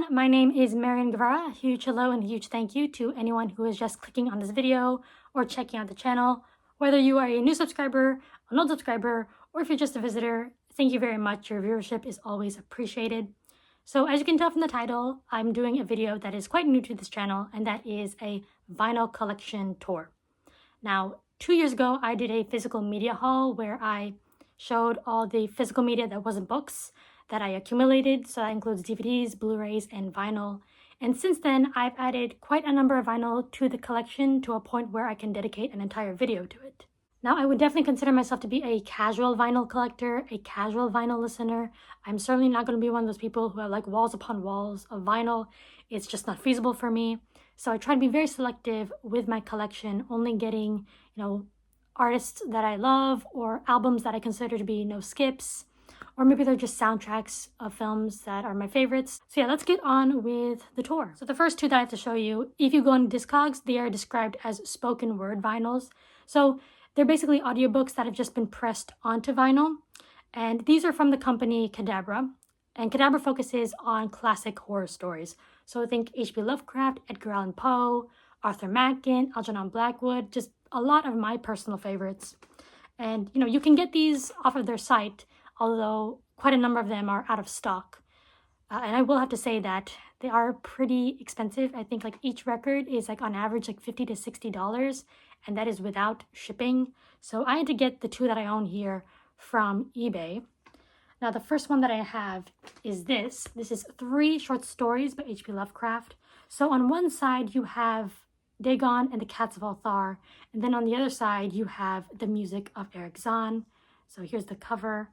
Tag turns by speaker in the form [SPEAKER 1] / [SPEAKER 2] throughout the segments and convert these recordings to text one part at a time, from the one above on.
[SPEAKER 1] everyone, my name is Marian Guevara. A huge hello and a huge thank you to anyone who is just clicking on this video or checking out the channel. Whether you are a new subscriber, an old subscriber, or if you're just a visitor, thank you very much. Your viewership is always appreciated. So as you can tell from the title, I'm doing a video that is quite new to this channel, and that is a vinyl collection tour. Now, 2 years ago, I did a physical media haul where I showed all the physical media that wasn't books that I accumulated. So that includes DVDs, Blu-rays, and vinyl. And since then, I've added quite a number of vinyl to the collection to a point where I can dedicate an entire video to it. Now, I would definitely consider myself to be a casual vinyl collector, a casual vinyl listener. I'm certainly not going to be one of those people who have like walls upon walls of vinyl. It's just not feasible for me. So I try to be very selective with my collection, only getting, artists that I love or albums that I consider to be no skips, or maybe they're just soundtracks of films that are my favorites. So yeah, let's get on with the tour. So the first two that I have to show you, if you go on Discogs, they are described as spoken word vinyls. So they're basically audiobooks that have just been pressed onto vinyl. And these are from the company Cadabra. And Cadabra focuses on classic horror stories. So think H.P. Lovecraft, Edgar Allan Poe, Arthur Machen, Algernon Blackwood, just a lot of my personal favorites. And, you can get these off of their site, although quite a number of them are out of stock. And I will have to say that they are pretty expensive. I think like each record is like on average like $50 to $60, and that is without shipping. So I had to get the two that I own here from eBay. Now the first one that I have is this. This is 3 short stories by H.P. Lovecraft. So on one side you have Dagon and the Cats of Althar, and then on the other side you have the music of Eric Zahn. So here's the cover.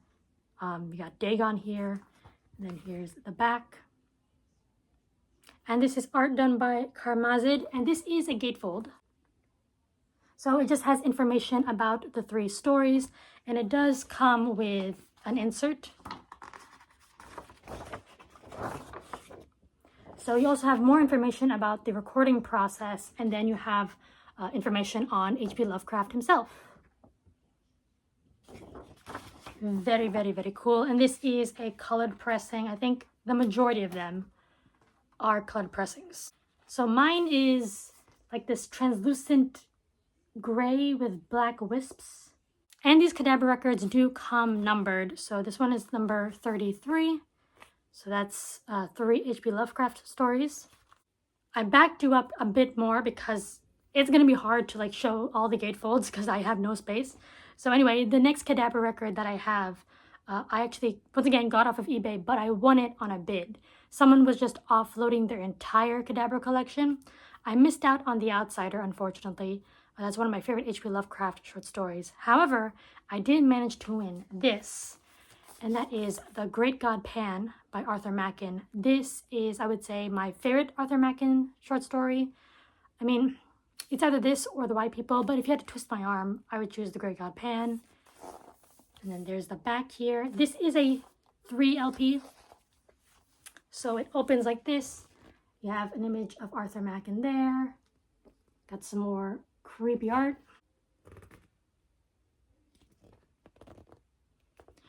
[SPEAKER 1] We got Dagon here, and then here's the back. And this is art done by Karmazid, and this is a gatefold. So it just has information about the 3 stories, and it does come with an insert. So you also have more information about the recording process, and then you have information on H.P. Lovecraft himself. Very, very, very cool. And this is a colored pressing. I think the majority of them are colored pressings. So mine is like this translucent gray with black wisps. And these Cadabra records do come numbered. So this one is number 33. So that's 3 H.P. Lovecraft stories. I backed you up a bit more because it's going to be hard to like show all the gatefolds because I have no space. So anyway, the next Cadabra record that I have, I actually, once again, got off of eBay, but I won it on a bid. Someone was just offloading their entire Cadabra collection. I missed out on The Outsider, unfortunately. That's one of my favorite H.P. Lovecraft short stories. However, I did manage to win this, and that is The Great God Pan by Arthur Machen. This is, I would say, my favorite Arthur Machen short story. I mean, it's either this or The White People, but if you had to twist my arm, I would choose The Great God Pan. And then there's the back here. This is a 3 LP. So it opens like this. You have an image of Arthur Machen there. Got some more creepy art.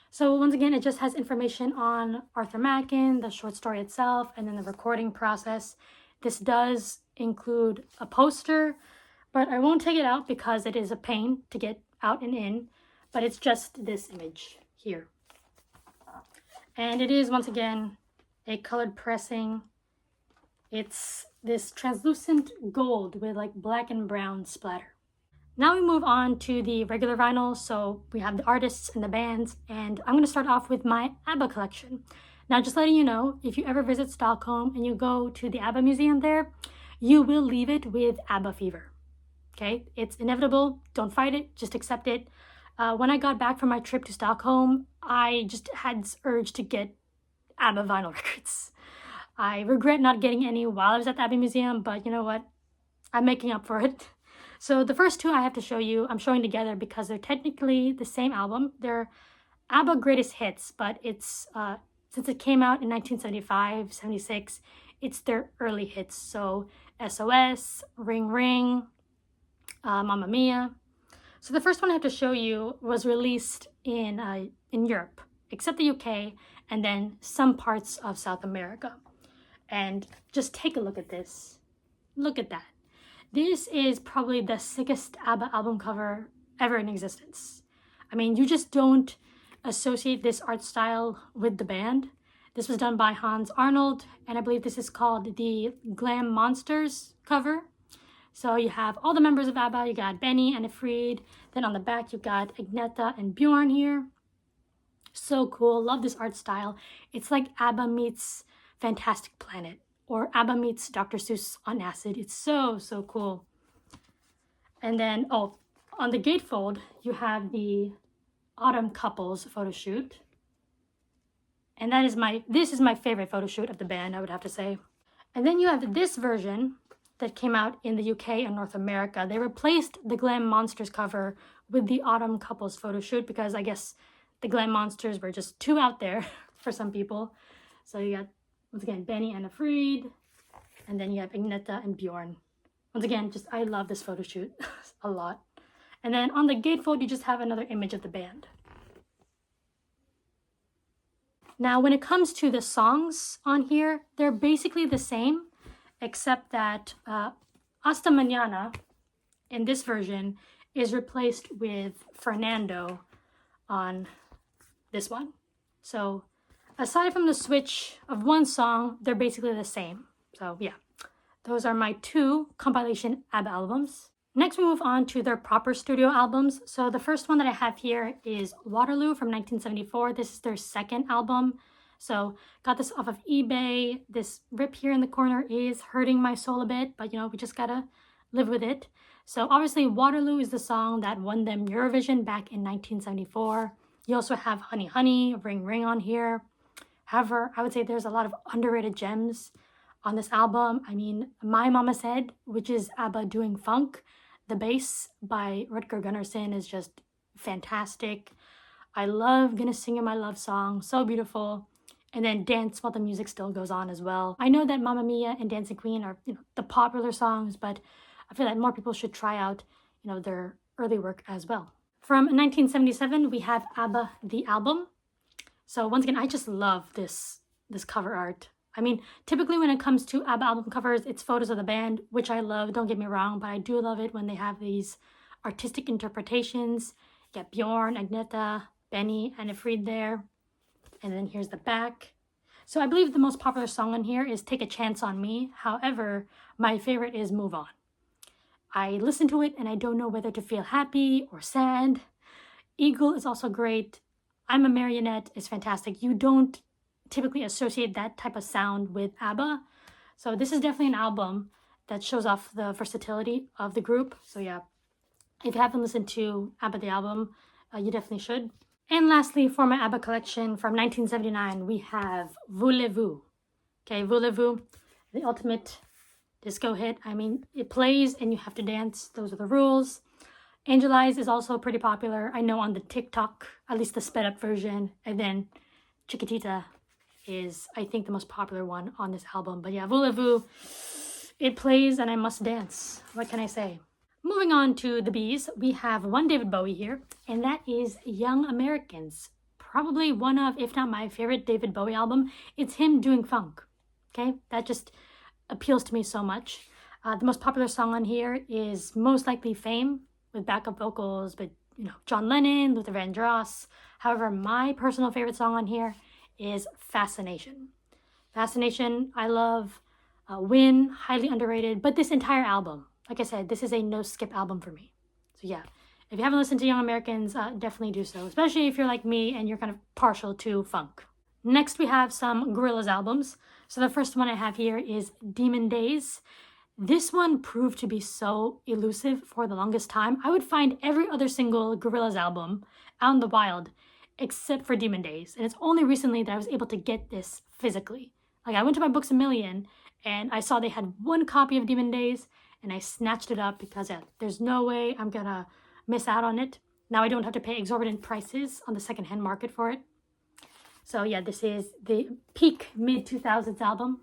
[SPEAKER 1] So once again, it just has information on Arthur Machen, the short story itself, and then the recording process. This does include a poster, but I won't take it out because it is a pain to get out and in, but it's just this image here. And it is, once again, a colored pressing. It's this translucent gold with like black and brown splatter. Now we move on to the regular vinyl. So we have the artists and the bands, and I'm going to start off with my ABBA collection. Now, just letting you know, if you ever visit Stockholm and you go to the ABBA museum there, you will leave it with ABBA fever. Okay, it's inevitable. Don't fight it, just accept it. When I got back from my trip to Stockholm, I just had this urge to get ABBA vinyl records. I regret not getting any while I was at the ABBA museum, but you know what? I'm making up for it. So the first 2 I have to show you, I'm showing together because they're technically the same album. They're ABBA Greatest Hits, but it's since it came out in 1975, 76, it's their early hits. So SOS, Ring Ring, Mamma Mia. So the first one I have to show you was released in Europe, except the UK, and then some parts of South America. And just take a look at this. Look at that. This is probably the sickest ABBA album cover ever in existence. I mean, you just don't associate this art style with the band. This was done by Hans Arnold, and I believe this is called the Glam Monsters cover. So you have all the members of ABBA. You got Benny and Efried. Then on the back, you got Agneta and Bjorn here. So cool. Love this art style. It's like ABBA meets Fantastic Planet, or ABBA meets Dr. Seuss on acid. It's so, so cool. And then, oh, on the gatefold, you have the Autumn Couples photo shoot. And this is my favorite photo shoot of the band, I would have to say. And then you have this version that came out in the UK and North America. They replaced the Glam Monsters cover with the Autumn Couples photo shoot because I guess the Glam Monsters were just too out there for some people. So you got, once again, Benny and Efried, and then you have Agneta and Bjorn. Once again, I love this photo shoot a lot. And then on the gatefold, you just have another image of the band. Now, when it comes to the songs on here, they're basically the same, except that Hasta Mañana in this version is replaced with Fernando on this one. So aside from the switch of one song, they're basically the same. So yeah, those are my two compilation ABBA albums. Next, we move on to their proper studio albums. So the first one that I have here is Waterloo from 1974. This is their second album. So got this off of eBay. This rip here in the corner is hurting my soul a bit, but you know, we just gotta live with it. So obviously Waterloo is the song that won them Eurovision back in 1974. You also have Honey Honey, Ring Ring on here. However, I would say there's a lot of underrated gems on this album. I mean, My Mama Said, which is ABBA doing funk. The bass by Rutger Gunnarsson is just fantastic. I love Gonna Sing You My Love Song, so beautiful. And then Dance While the Music Still Goes On as well. I know that Mamma Mia and Dancing Queen are, you know, the popular songs, but I feel like more people should try out, you know, their early work as well. From 1977, we have ABBA the Album. So once again, I just love this cover art. I mean, typically when it comes to ABBA album covers, it's photos of the band, which I love, don't get me wrong, but I do love it when they have these artistic interpretations. You get Bjorn, Agneta, Benny, and Efried there. And then here's the back. So I believe the most popular song on here is Take a Chance on Me. However, my favorite is Move On. I listen to it and I don't know whether to feel happy or sad. Eagle is also great. I'm a Marionette is fantastic. You don't typically associate that type of sound with ABBA. So this is definitely an album that shows off the versatility of the group. So yeah, if you haven't listened to ABBA the Album, you definitely should. And lastly, for my ABBA collection from 1979, we have Voulez-Vous. Okay, Voulez-Vous, the ultimate disco hit. I mean, it plays and you have to dance. Those are the rules. Angel Eyes is also pretty popular. I know on the TikTok, at least the sped up version. And then Chiquitita is, I think, the most popular one on this album. But yeah, Voulez-Vous, it plays and I must dance. What can I say? Moving on to the B's, we have one David Bowie here, and that is Young Americans. Probably one of, if not my favorite David Bowie album. It's him doing funk. Okay, that just appeals to me so much. The most popular song on here is most likely Fame, with backup vocals, but you know, John Lennon, Luther Vandross. However, my personal favorite song on here is Fascination. Fascination, I love. Win, highly underrated, but this entire album, like I said, this is a no-skip album for me. So yeah, if you haven't listened to Young Americans, definitely do so, especially if you're like me and you're kind of partial to funk. Next, we have some Gorillaz albums. So the first one I have here is Demon Days. This one proved to be so elusive for the longest time. I would find every other single Gorillaz album out in the wild except for Demon Days. And it's only recently that I was able to get this physically. Like, I went to my Books A Million and I saw they had one copy of Demon Days and I snatched it up because there's no way I'm gonna miss out on it. Now I don't have to pay exorbitant prices on the secondhand market for it. So yeah, this is the peak mid-2000s album.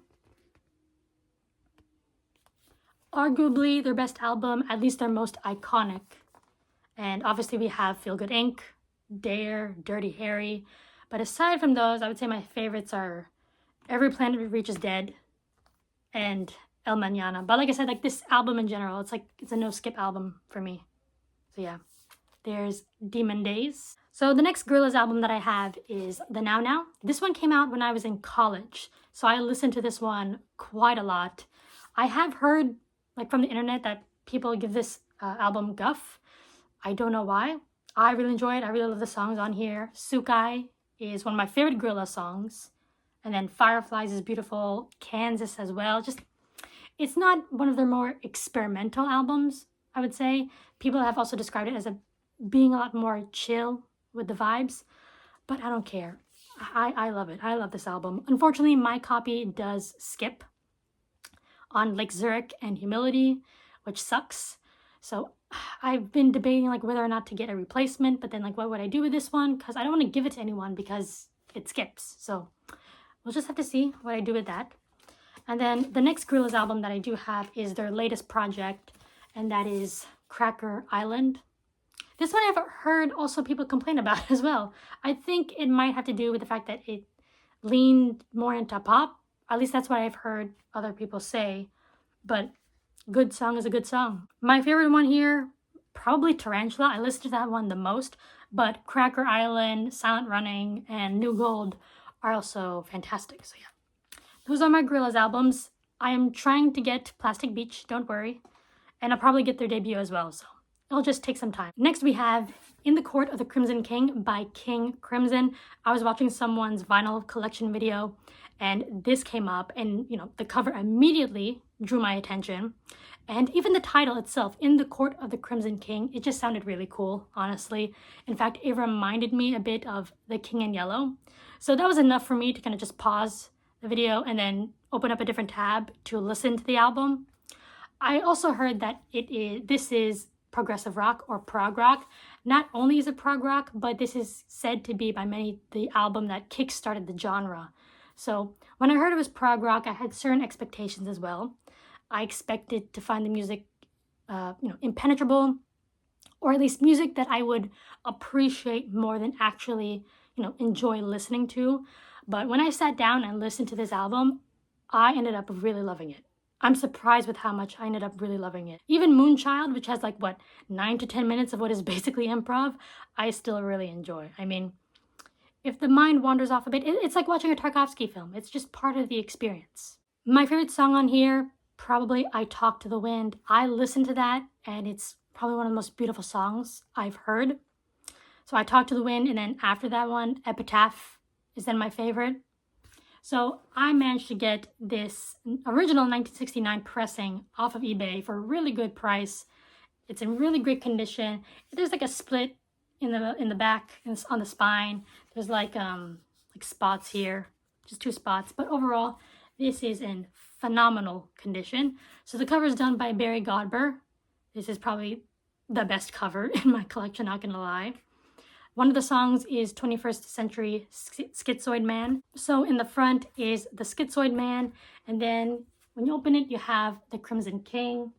[SPEAKER 1] Arguably their best album, at least their most iconic. And obviously we have Feel Good Inc., Dare, Dirty Harry. But aside from those, I would say my favorites are Every Planet We Reach Is Dead. and El Mañana. But like I said, like this album in general, it's a no skip album for me. So yeah, there's Demon Days. So the next Gorillaz album that I have is The Now Now. This one came out when I was in college, so I listened to this one quite a lot. I have heard like from the internet that people give this album guff. I don't know why. I really enjoy it. I really love the songs on here. Sukai is one of my favorite Gorillaz songs. And then Fireflies is beautiful. Kansas as well. Just, it's not one of their more experimental albums, I would say. People have also described it as being a lot more chill with the vibes. But I don't care. I love it. I love this album. Unfortunately, my copy does skip on Lake Zurich and Humility, which sucks. So I've been debating like whether or not to get a replacement, but then like what would I do with this one? Because I don't want to give it to anyone because it skips. So we'll just have to see what I do with that. And then the next Gorillaz album that I do have is their latest project, and that is Cracker Island. This one I've heard also people complain about as well. I think it might have to do with the fact that it leaned more into pop. At least that's what I've heard other people say. But good song is a good song. My favorite one here, probably Tarantula. I listened to that one the most. But Cracker Island, Silent Running, and New Gold are also fantastic. So yeah, those are my Gorillaz albums. I am trying to get Plastic Beach, don't worry. And I'll probably get their debut as well. So it'll just take some time. Next we have In the Court of the Crimson King by King Crimson. I was watching someone's vinyl collection video and this came up, and you know, the cover immediately drew my attention. And even the title itself, In the Court of the Crimson King, it just sounded really cool, honestly. In fact, it reminded me a bit of The King in Yellow. So that was enough for me to kind of just pause the video and then open up a different tab to listen to the album. I also heard that this is progressive rock or prog rock. Not only is it prog rock, but this is said to be by many the album that kickstarted the genre. So when I heard it was prog rock, I had certain expectations as well. I expected to find the music, impenetrable, or at least music that I would appreciate more than actually, enjoy listening to. But when I sat down and listened to this album, I ended up really loving it. I'm surprised with how much I ended up really loving it. Even Moonchild, which has 9 to 10 minutes of what is basically improv, I still really enjoy. I mean, if the mind wanders off a bit, it's like watching a Tarkovsky film. It's just part of the experience. My favorite song on here, probably I Talk to the Wind. I listened to that and it's probably one of the most beautiful songs I've heard. So I Talk to the Wind, and then after that one, Epitaph is then my favorite. So I managed to get this original 1969 pressing off of eBay for a really good price. It's in really great condition. There's a split in the back and on the spine. There's like spots here, just 2 spots. But overall, this is in phenomenal condition. So the cover is done by Barry Godber. This is probably the best cover in my collection, not gonna lie. One of the songs is 21st Century Schizoid Man. So in the front is the Schizoid Man, and then when you open it, you have the Crimson King,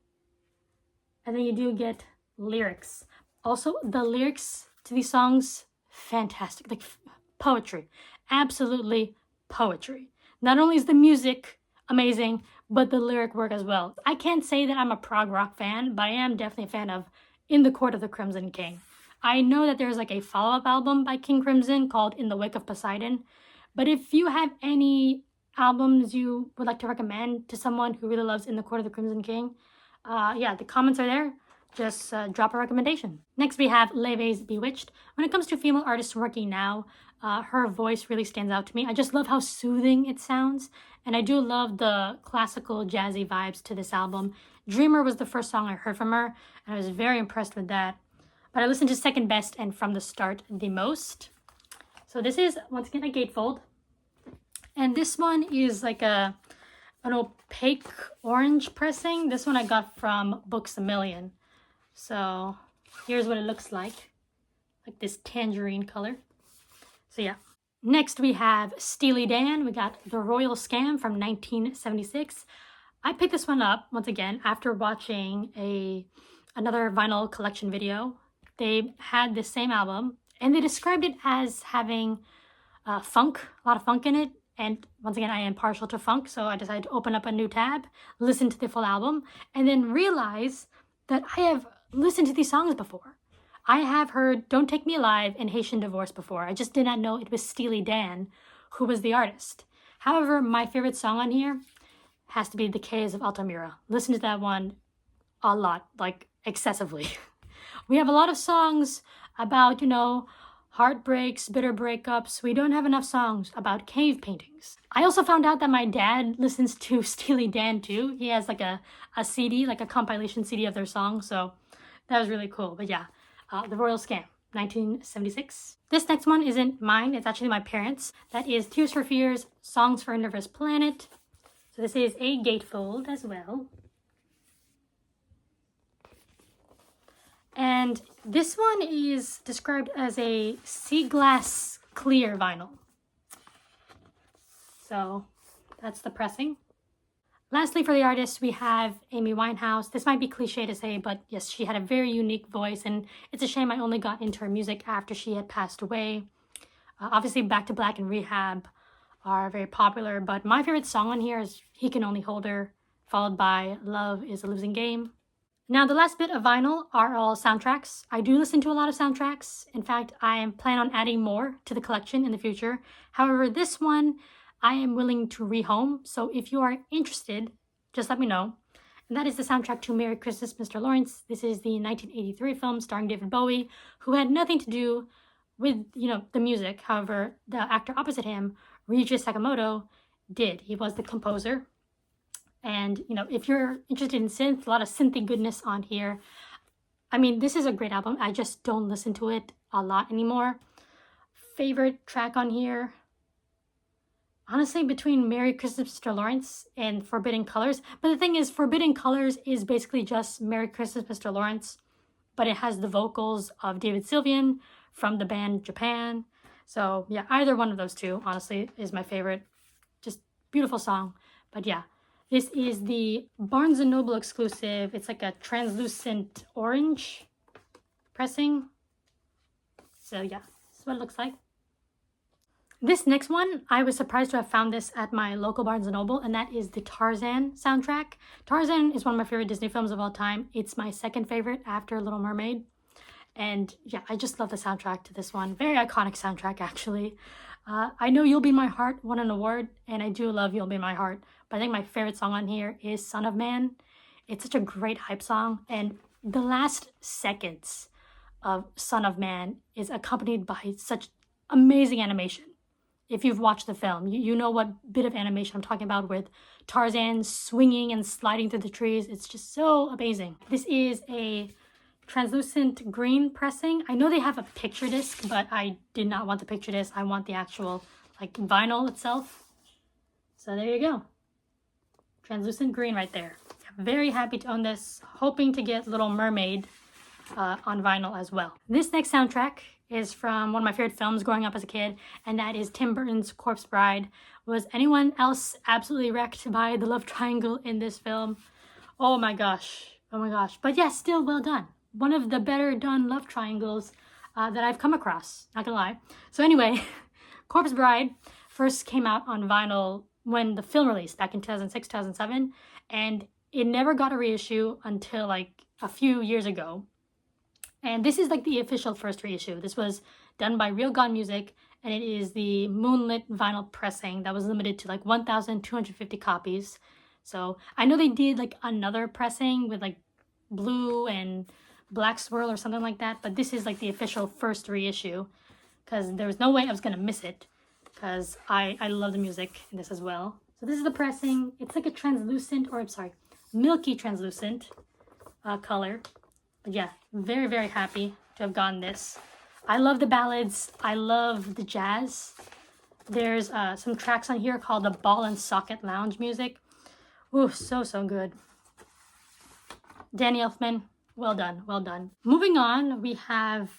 [SPEAKER 1] and then you do get lyrics. Also, the lyrics to these songs, fantastic, like poetry, absolutely poetry. Not only is the music amazing, but the lyric work as well. I can't say that I'm a prog rock fan, but I am definitely a fan of In the Court of the Crimson King. I know that there's a follow-up album by King Crimson called In the Wake of Poseidon, but if you have any albums you would like to recommend to someone who really loves In the Court of the Crimson King, the comments are there. Just drop a recommendation. Next we have Leve's Bewitched. When it comes to female artists working now, her voice really stands out to me. I just love how soothing it sounds, and I do love the classical jazzy vibes to this album. Dreamer was the first song I heard from her, and I was very impressed with that. But I listened to Second Best and From the Start the most. So this is, once again, a gatefold. And this one is an opaque orange pressing. This one I got from Books A Million. So here's what it looks like this tangerine color. So yeah. Next we have Steely Dan. We got The Royal Scam from 1976. I picked this one up, once again, after watching another vinyl collection video. They had this same album, and they described it as having a lot of funk in it, And once again, I am partial to funk, so I decided to open up a new tab, listen to the full album, and then realize that I have listened to these songs before. I have heard Don't Take Me Alive and Haitian Divorce before. I just did not know it was Steely Dan who was the artist. However, my favorite song on here has to be The Caves of Altamira. Listen to that one a lot, like excessively. We have a lot of songs about, heartbreaks, bitter breakups. We don't have enough songs about cave paintings. I also found out that my dad listens to Steely Dan too. He has like a CD, like a compilation CD of their songs. So that was really cool. But yeah, The Royal Scam, 1976. This next one isn't mine. It's actually my parents'. That is Tears for Fears, Songs for a Nervous Planet. So this is a gatefold as well. And this one is described as a sea glass clear vinyl. So that's the pressing. Lastly, for the artist, we have Amy Winehouse. This might be cliche to say, but yes, she had a very unique voice, and it's a shame I only got into her music after she had passed away. Obviously, Back to Black and Rehab are very popular, but my favorite song on here is He Can Only Hold Her, followed by Love is a Losing Game. Now, the last bit of vinyl are all soundtracks. I do listen to a lot of soundtracks. In fact, I am planning on adding more to the collection in the future. However, this one I am willing to rehome. So if you are interested, just let me know. And that is the soundtrack to Merry Christmas, Mr. Lawrence. This is the 1983 film starring David Bowie, who had nothing to do with, the music. However, the actor opposite him, Ryuichi Sakamoto, did. He was the composer. And, if you're interested in synth, a lot of synthy goodness on here. I mean, this is a great album. I just don't listen to it a lot anymore. Favorite track on here? Honestly, between Merry Christmas, Mr. Lawrence and Forbidden Colors. But the thing is, Forbidden Colors is basically just Merry Christmas, Mr. Lawrence. But it has the vocals of David Sylvian from the band Japan. So, yeah, either one of those two, honestly, is my favorite. Just beautiful song. But yeah. This is the Barnes & Noble exclusive. It's like a translucent orange pressing. So yeah, this is what it looks like. This next one, I was surprised to have found this at my local Barnes & Noble, and that is the Tarzan soundtrack. Tarzan is one of my favorite Disney films of all time. It's my second favorite after Little Mermaid. And yeah, I just love the soundtrack to this one. Very iconic soundtrack, actually. I know You'll Be in My Heart won an award, and I do love You'll Be in My Heart. But I think my favorite song on here is Son of Man. It's such a great hype song, and the last seconds of Son of Man is accompanied by such amazing animation. If you've watched the film, you know what bit of animation I'm talking about, with Tarzan swinging and sliding through the trees. It's just so amazing. This is a translucent green pressing. I know they have a picture disc, but I did not want the picture disc. I want the actual vinyl itself. So there you go. Translucent green right there. I'm very happy to own this. Hoping to get Little Mermaid on vinyl as well. This next soundtrack is from one of my favorite films growing up as a kid, and that is Tim Burton's Corpse Bride. Was anyone else absolutely wrecked by the love triangle in this film? Oh my gosh. Oh my gosh. But yes, still well done. One of the better done love triangles that I've come across, not gonna lie. So anyway, Corpse Bride first came out on vinyl when the film released back in 2006, 2007, and it never got a reissue until a few years ago. And this is the official first reissue. This was done by Real Gone Music, and it is the moonlit vinyl pressing that was limited to 1,250 copies. So I know they did another pressing with blue and black swirl or something like that, but this is the official first reissue, because there was no way I was gonna miss it, because I love the music in this as well. So this is the pressing. It's a translucent, or I'm sorry, milky translucent color. But yeah, very, very happy to have gotten this. I love the ballads. I love the jazz. There's some tracks on here called the Ball and Socket Lounge music. Ooh, so good. Danny Elfman, well done, well done. Moving on, we have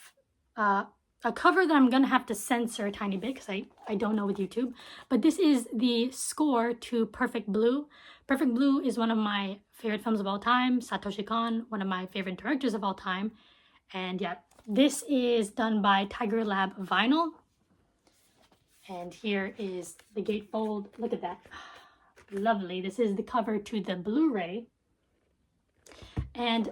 [SPEAKER 1] a cover that I'm gonna have to censor a tiny bit because I don't know with YouTube. But this is the score to Perfect Blue. Perfect Blue is one of my favorite films of all time. Satoshi Kon, one of my favorite directors of all time. And yeah, this is done by Tiger Lab Vinyl. And here is the gatefold. Look at that. Lovely. This is the cover to the Blu-ray. And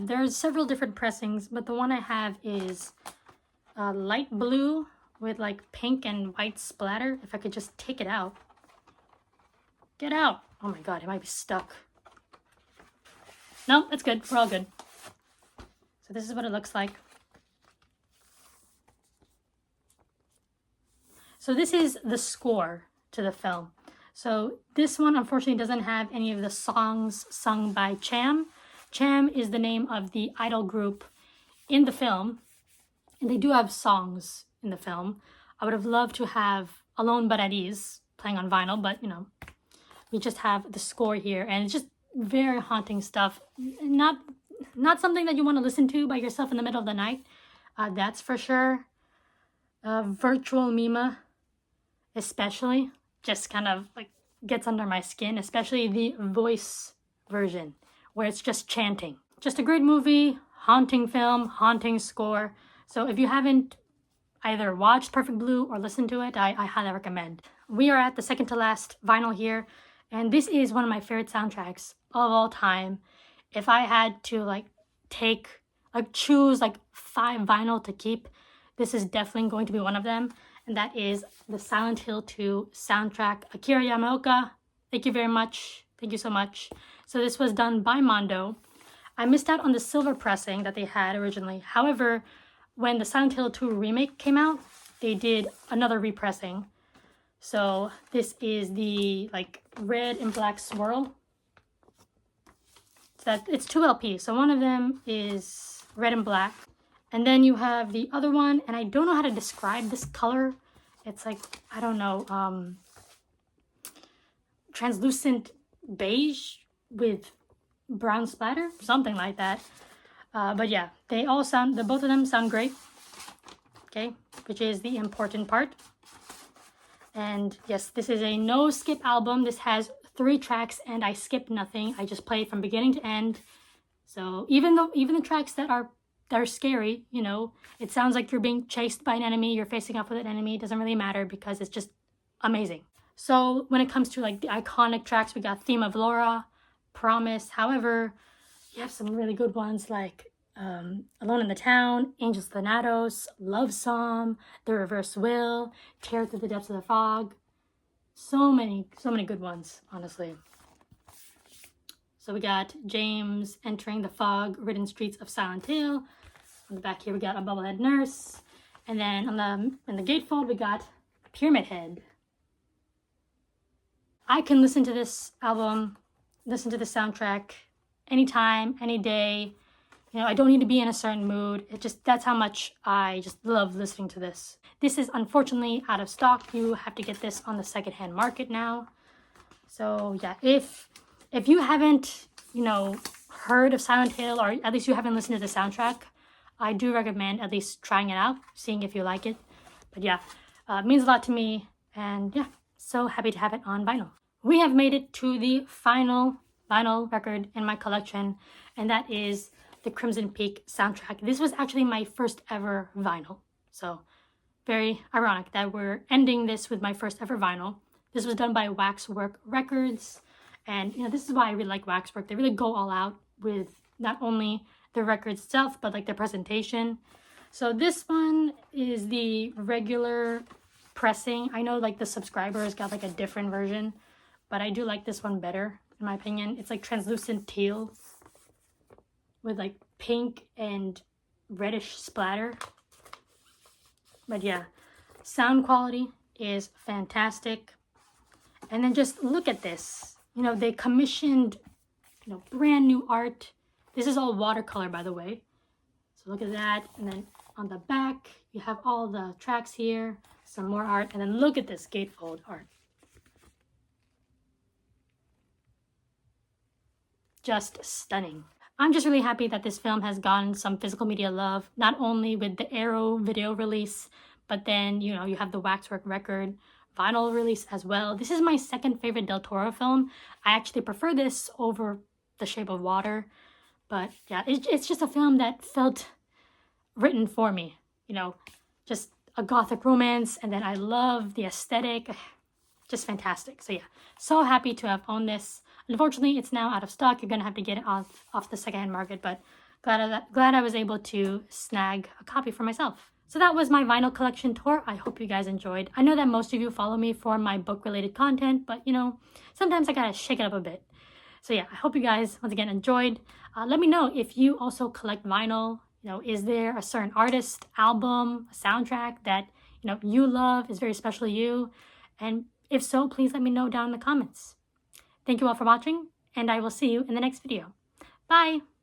[SPEAKER 1] there's several different pressings, but the one I have is light blue with like pink and white splatter. If I could just take it out. Get out. Oh my god, it might be stuck. No, that's good. We're all good. So this is what it looks like. So this is the score to the film. So this one unfortunately doesn't have any of the songs sung by Cham. Cham is the name of the idol group in the film, and they do have songs in the film. I would have loved to have Alone But At Ease playing on vinyl, but you know, we just have the score here, and it's just very haunting stuff. Not something that you want to listen to by yourself in the middle of the night, that's for sure. Virtual Mima especially just kind of like gets under my skin, especially the voice version where it's just chanting. Just a great movie, haunting film, haunting score. So if you haven't either watched Perfect Blue or listened to it, I highly recommend. We are at the second to last vinyl here, and this is one of my favorite soundtracks of all time. If I had to choose 5 vinyl to keep, this is definitely going to be one of them, and that is the Silent Hill 2 soundtrack. Akira Yamaoka, thank you very much. Thank you so much. So this was done by Mondo. I missed out on the silver pressing that they had originally. However, when the Silent Hill 2 remake came out, they did another repressing. So this is the red and black swirl. So it's 2 LPs. So one of them is red and black. And then you have the other one, and I don't know how to describe this color. It's I don't know, translucent beige with brown splatter, something like that. But yeah, both of them sound great. Okay, which is the important part. And yes, this is a no skip album. This has 3 tracks, and I skipped nothing. I just played from beginning to end. So even the tracks that are scary, you know, it sounds like you're being chased by an enemy, you're facing off with an enemy, it doesn't really matter because it's just amazing. So when it comes to the iconic tracks, we got Theme of Laura, Promise. However, you have some really good ones like Alone in the Town, Angels Thanatos, Love Song, The Reverse Will, Tear Through the Depths of the Fog. So many good ones, honestly. So we got James entering the fog-ridden streets of Silent Hill. On the back here, we got a Bubblehead Nurse. And then in the gatefold, we got Pyramid Head. I can listen to this album, listen to the soundtrack anytime, any day. You know, I don't need to be in a certain mood. That's how much I just love listening to this. This is unfortunately out of stock. You have to get this on the secondhand market now. So yeah, if you haven't, heard of Silent Hill, or at least you haven't listened to the soundtrack, I do recommend at least trying it out, seeing if you like it. But yeah, it means a lot to me, and yeah, so happy to have it on vinyl. We have made it to the final vinyl record in my collection, and that is the Crimson Peak soundtrack. This was actually my first ever vinyl, so very ironic that we're ending this with my first ever vinyl. This was done by Waxwork Records. And, this is why I really like Waxwork. They really go all out with not only the record itself, but the presentation. So this one is the regular pressing. I know the subscribers got a different version, but I do like this one better, in my opinion. It's translucent teal with pink and reddish splatter. But yeah, sound quality is fantastic. And then just look at this. They commissioned, brand new art. This is all watercolor, by the way. So look at that. And then on the back, you have all the tracks here, some more art. And then look at this gatefold art. Just stunning. I'm just really happy that this film has gotten some physical media love, not only with the Arrow video release, but then, you have the Waxwork record vinyl release as well. This is my second favorite Del Toro film. I actually prefer this over The Shape of Water, but yeah, it's just a film that felt written for me. Just a gothic romance, and then I love the aesthetic. Just fantastic. So yeah, so happy to have owned this. Unfortunately, it's now out of stock. You're gonna have to get it off the secondhand market, but glad I was able to snag a copy for myself. So that was my vinyl collection tour. I hope you guys enjoyed. I know that most of you follow me for my book-related content, but you know, sometimes I gotta shake it up a bit. So yeah, I hope you guys, once again, enjoyed. Let me know if you also collect vinyl. You know, is there a certain artist, album, soundtrack that, you know, you love, is very special to you? And if so, please let me know down in the comments. Thank you all for watching, and I will see you in the next video. Bye!